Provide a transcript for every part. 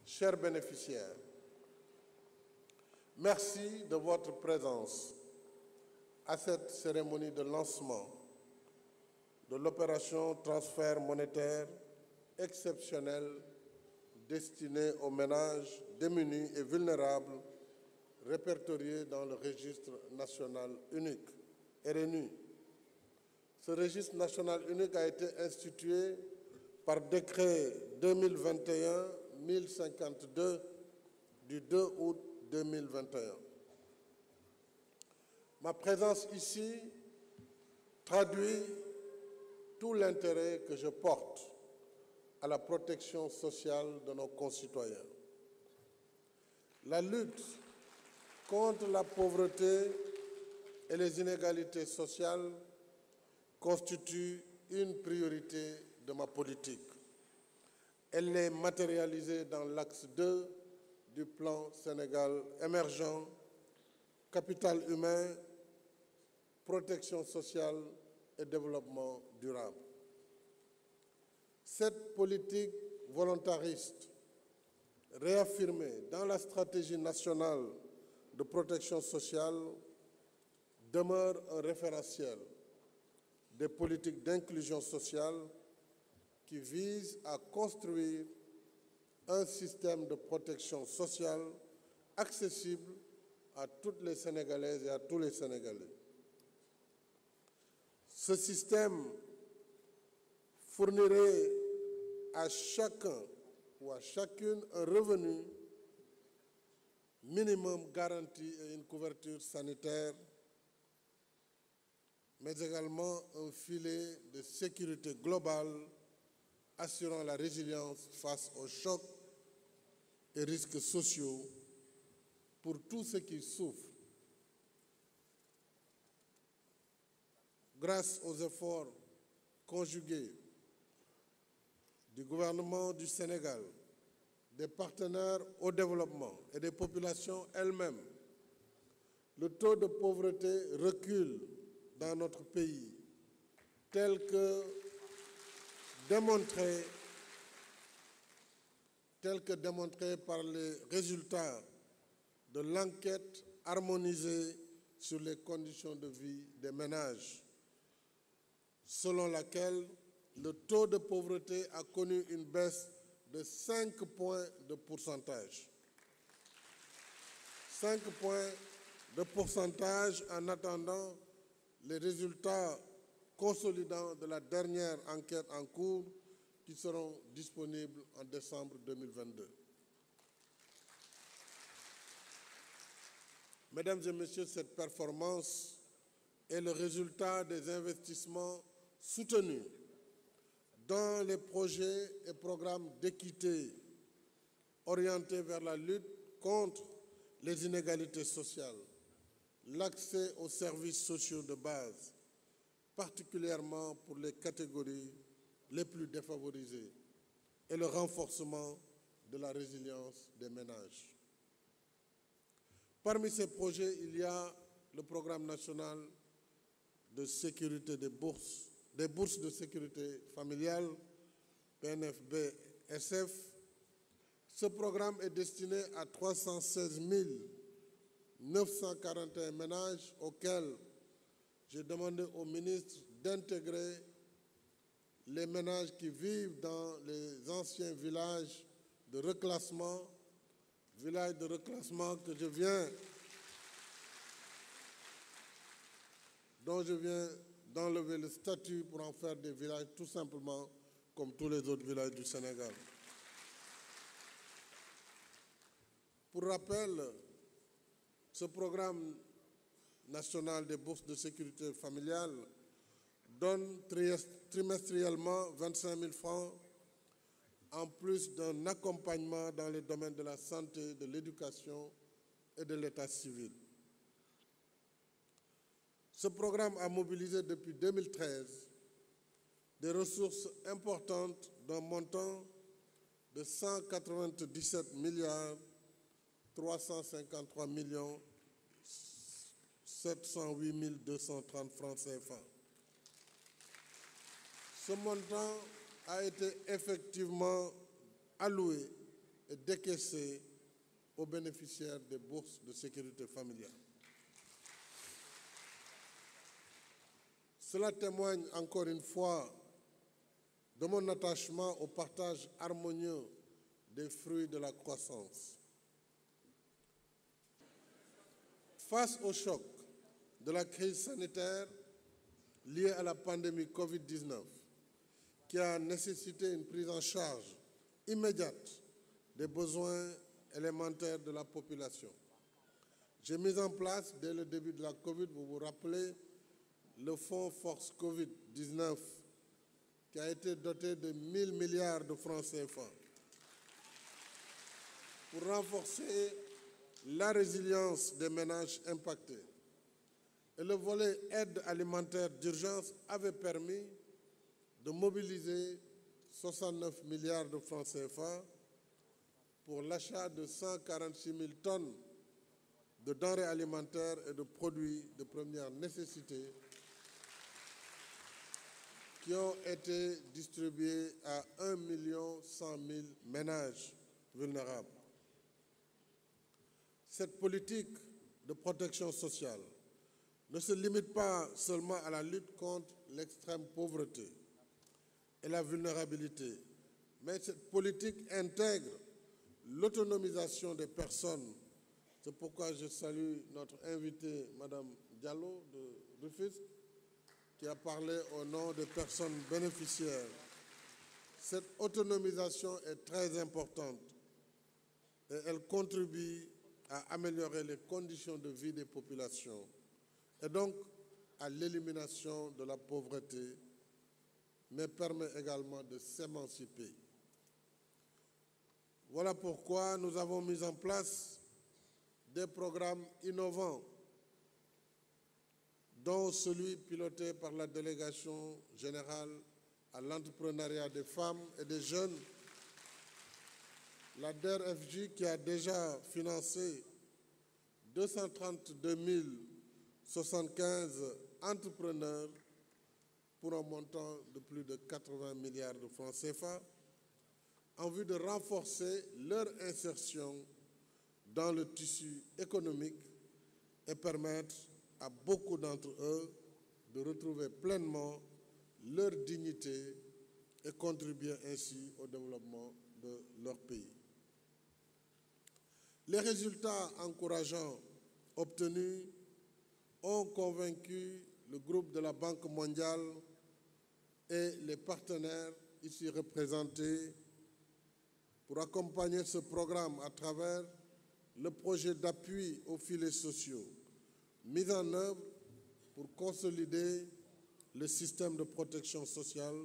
Chers bénéficiaires, merci de votre présence à cette cérémonie de lancement de l'opération transfert monétaire exceptionnel destinée aux ménages démunis et vulnérables répertoriés dans le registre national unique, RNU. Ce registre national unique a été institué par décret 2021-1052 du 2 août 2021. Ma présence ici traduit tout l'intérêt que je porte à la protection sociale de nos concitoyens. La lutte contre la pauvreté et les inégalités sociales constitue une priorité de ma politique. Elle est matérialisée dans l'axe 2 du plan Sénégal émergent, capital humain, protection sociale et développement durable. Cette politique volontariste, réaffirmée dans la stratégie nationale de protection sociale, demeure un référentiel des politiques d'inclusion sociale qui visent à construire un système de protection sociale accessible à toutes les Sénégalaises et à tous les Sénégalais. Ce système fournirait à chacun ou à chacune un revenu minimum garanti et une couverture sanitaire, mais également un filet de sécurité globale assurant la résilience face aux chocs et risques sociaux pour tous ceux qui souffrent. Grâce aux efforts conjugués du gouvernement du Sénégal, des partenaires au développement et des populations elles-mêmes, le taux de pauvreté recule dans notre pays, tel que démontré par les résultats de l'enquête harmonisée sur les conditions de vie des ménages, selon laquelle le taux de pauvreté a connu une baisse de 5 points de pourcentage. 5 points de pourcentage en attendant les résultats consolidants de la dernière enquête en cours qui seront disponibles en décembre 2022. Mesdames et messieurs, cette performance est le résultat des investissements soutenus dans les projets et programmes d'équité orientés vers la lutte contre les inégalités sociales, l'accès aux services sociaux de base, particulièrement pour les catégories les plus défavorisées, et le renforcement de la résilience des ménages. Parmi ces projets, il y a le programme national de sécurité des bourses de sécurité familiale, PNFB-SF. Ce programme est destiné à 316 941 ménages auxquels j'ai demandé au ministre d'intégrer les ménages qui vivent dans les anciens villages de reclassement, dont je viens d'enlever le statut pour en faire des villages tout simplement comme tous les autres villages du Sénégal. Pour rappel, ce programme national des bourses de sécurité familiale donne trimestriellement 25 000 francs en plus d'un accompagnement dans les domaines de la santé, de l'éducation et de l'état civil. Ce programme a mobilisé depuis 2013 des ressources importantes d'un montant de 197 milliards 353 millions 708 230 francs CFA. Ce montant a été effectivement alloué et décaissés aux bénéficiaires des bourses de sécurité familiale. Cela témoigne encore une fois de mon attachement au partage harmonieux des fruits de la croissance. Face au choc de la crise sanitaire liée à la pandémie Covid-19, qui a nécessité une prise en charge immédiate des besoins élémentaires de la population, j'ai mis en place, dès le début de la Covid, vous vous rappelez, le fonds Force Covid-19, qui a été doté de 1 000 milliards de francs CFA pour renforcer la résilience des ménages impactés. Et le volet aide alimentaire d'urgence avait permis de mobiliser 69 milliards de francs CFA pour l'achat de 146 000 tonnes de denrées alimentaires et de produits de première nécessité qui ont été distribués à 1 100 000 ménages vulnérables. Cette politique de protection sociale ne se limite pas seulement à la lutte contre l'extrême pauvreté et la vulnérabilité, mais cette politique intègre l'autonomisation des personnes. C'est pourquoi je salue notre invitée, Madame Diallo de Rufisque, qui a parlé au nom des personnes bénéficiaires. Cette autonomisation est très importante et elle contribue à améliorer les conditions de vie des populations et donc à l'élimination de la pauvreté, mais permet également de s'émanciper. Voilà pourquoi nous avons mis en place des programmes innovants, dont celui piloté par la Délégation générale à l'entrepreneuriat des femmes et des jeunes, la DER/FJ, qui a déjà financé 232 075 entrepreneurs pour un montant de plus de 80 milliards de francs CFA, en vue de renforcer leur insertion dans le tissu économique et permettre à beaucoup d'entre eux de retrouver pleinement leur dignité et contribuer ainsi au développement de leur pays. Les résultats encourageants obtenus ont convaincu le groupe de la Banque mondiale et les partenaires ici représentés pour accompagner ce programme à travers le projet d'appui aux filets sociaux mis en œuvre pour consolider le système de protection sociale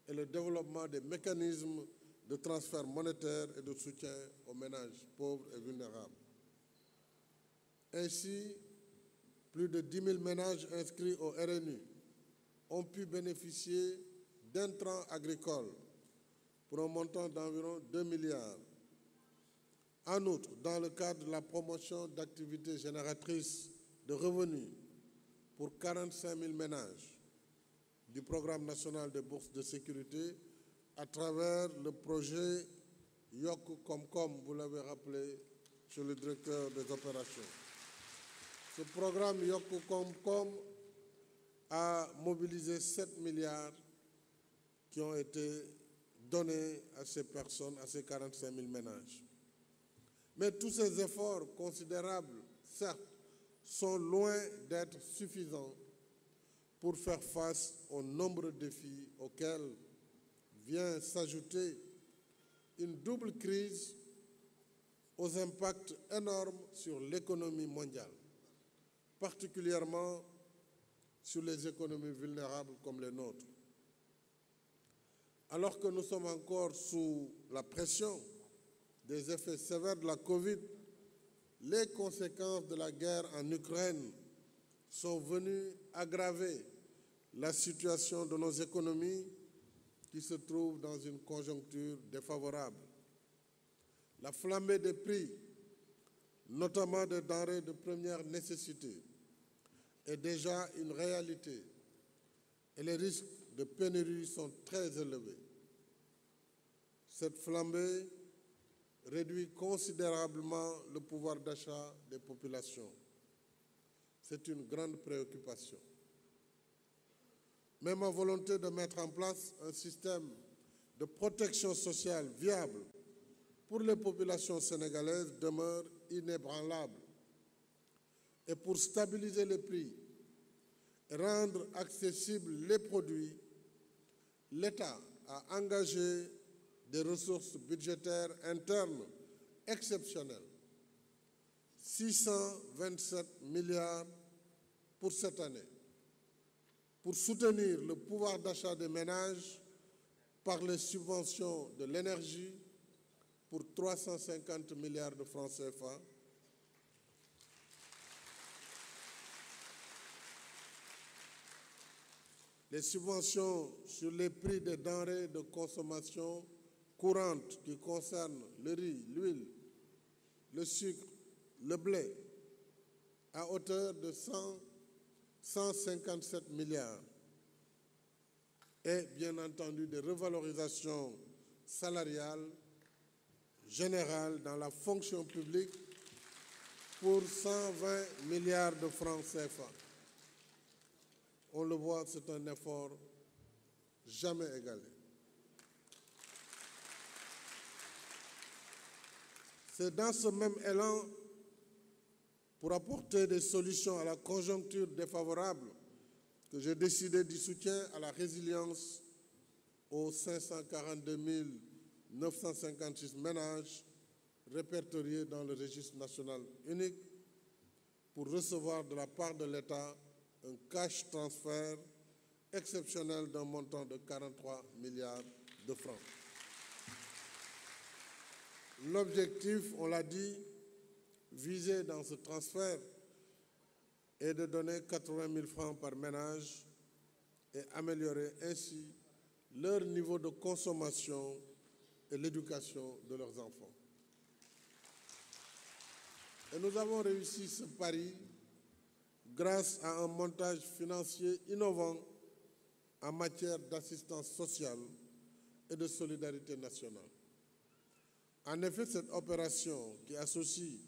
et le développement des mécanismes de transfert monétaire et de soutien aux ménages pauvres et vulnérables. Ainsi, plus de 10 000 ménages inscrits au RNU ont pu bénéficier d'intrants agricoles pour un montant d'environ 2 milliards. En outre, dans le cadre de la promotion d'activités génératrices de revenus pour 45 000 ménages du Programme national de bourses de sécurité à travers le projet Yok Komkom, vous l'avez rappelé, chez le directeur des opérations. Ce programme Yok Komkom a mobilisé 7 milliards qui ont été donnés à ces personnes, à ces 45 000 ménages. Mais tous ces efforts considérables, certes, sont loin d'être suffisants pour faire face aux nombreux défis auxquels vient s'ajouter une double crise aux impacts énormes sur l'économie mondiale, particulièrement sur les économies vulnérables comme les nôtres. Alors que nous sommes encore sous la pression des effets sévères de la Covid, les conséquences de la guerre en Ukraine sont venues aggraver la situation de nos économies qui se trouvent dans une conjoncture défavorable. La flambée des prix, notamment des denrées de première nécessité, est déjà une réalité et les risques de pénurie sont très élevés. Cette flambée réduit considérablement le pouvoir d'achat des populations. C'est une grande préoccupation. Mais ma volonté de mettre en place un système de protection sociale viable pour les populations sénégalaises demeure inébranlable. Et pour stabiliser les prix et rendre accessibles les produits, l'État a engagé des ressources budgétaires internes exceptionnelles, 627 milliards pour cette année, pour soutenir le pouvoir d'achat des ménages par les subventions de l'énergie pour 350 milliards de francs CFA, les subventions sur les prix des denrées de consommation courante qui concernent le riz, l'huile, le sucre, le blé, à hauteur de 157 milliards. Et bien entendu des revalorisations salariales générales dans la fonction publique pour 120 milliards de francs CFA. On le voit, c'est un effort jamais égalé. C'est dans ce même élan, pour apporter des solutions à la conjoncture défavorable, que j'ai décidé du soutien à la résilience aux 542 956 ménages répertoriés dans le registre national unique pour recevoir de la part de l'État un cash transfert exceptionnel d'un montant de 43 milliards de francs. L'objectif, on l'a dit, visé dans ce transfert est de donner 80 000 francs par ménage et améliorer ainsi leur niveau de consommation et l'éducation de leurs enfants. Et nous avons réussi ce pari grâce à un montage financier innovant en matière d'assistance sociale et de solidarité nationale. En effet, cette opération qui associe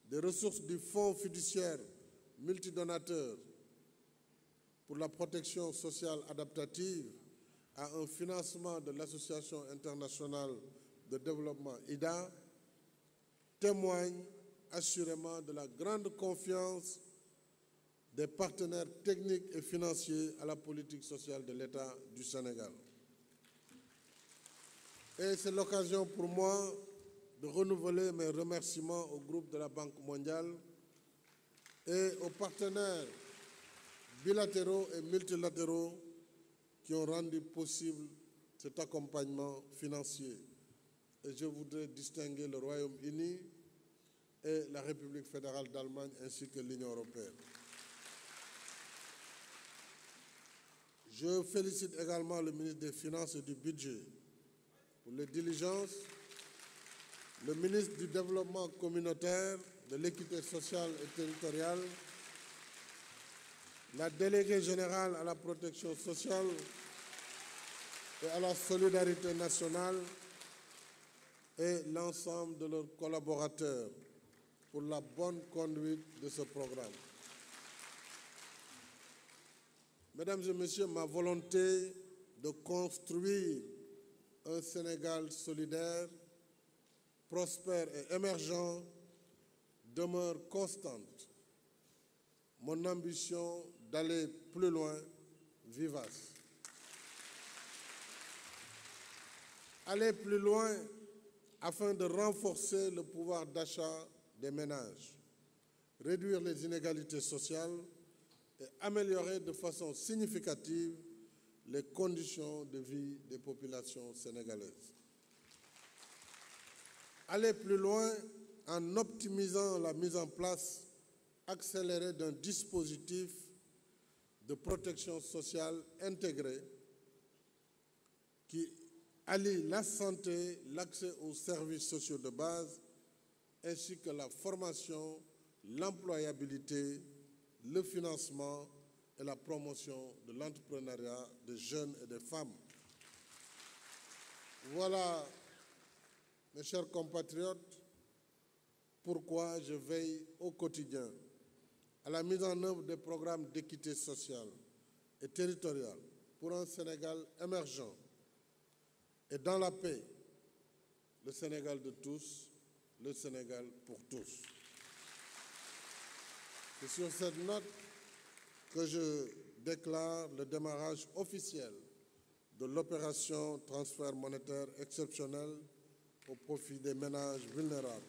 des ressources du Fonds fiduciaire multidonateur pour la protection sociale adaptative à un financement de l'Association internationale de développement IDA témoigne assurément de la grande confiance des partenaires techniques et financiers à la politique sociale de l'État du Sénégal. Et c'est l'occasion pour moi de renouveler mes remerciements au groupe de la Banque mondiale et aux partenaires bilatéraux et multilatéraux qui ont rendu possible cet accompagnement financier. Et je voudrais distinguer le Royaume-Uni et la République fédérale d'Allemagne ainsi que l'Union européenne. Je félicite également le ministre des Finances et du Budget pour les diligences, le ministre du Développement communautaire, de l'équité sociale et territoriale, la déléguée générale à la protection sociale et à la solidarité nationale et l'ensemble de leurs collaborateurs pour la bonne conduite de ce programme. Mesdames et messieurs, ma volonté de construire un Sénégal solidaire, prospère et émergent demeure constante. Mon ambition d'aller plus loin, vivace. Aller plus loin afin de renforcer le pouvoir d'achat des ménages, réduire les inégalités sociales et améliorer de façon significative les conditions de vie des populations sénégalaises. Aller plus loin en optimisant la mise en place accélérée d'un dispositif de protection sociale intégré qui allie la santé, l'accès aux services sociaux de base, ainsi que la formation, l'employabilité, le financement et la promotion de l'entrepreneuriat des jeunes et des femmes. Voilà Mes chers compatriotes, pourquoi je veille au quotidien à la mise en œuvre des programmes d'équité sociale et territoriale pour un Sénégal émergent et dans la paix, le Sénégal de tous, le Sénégal pour tous. C'est sur cette note que je déclare le démarrage officiel de l'opération transfert monétaire exceptionnel au profit des ménages vulnérables.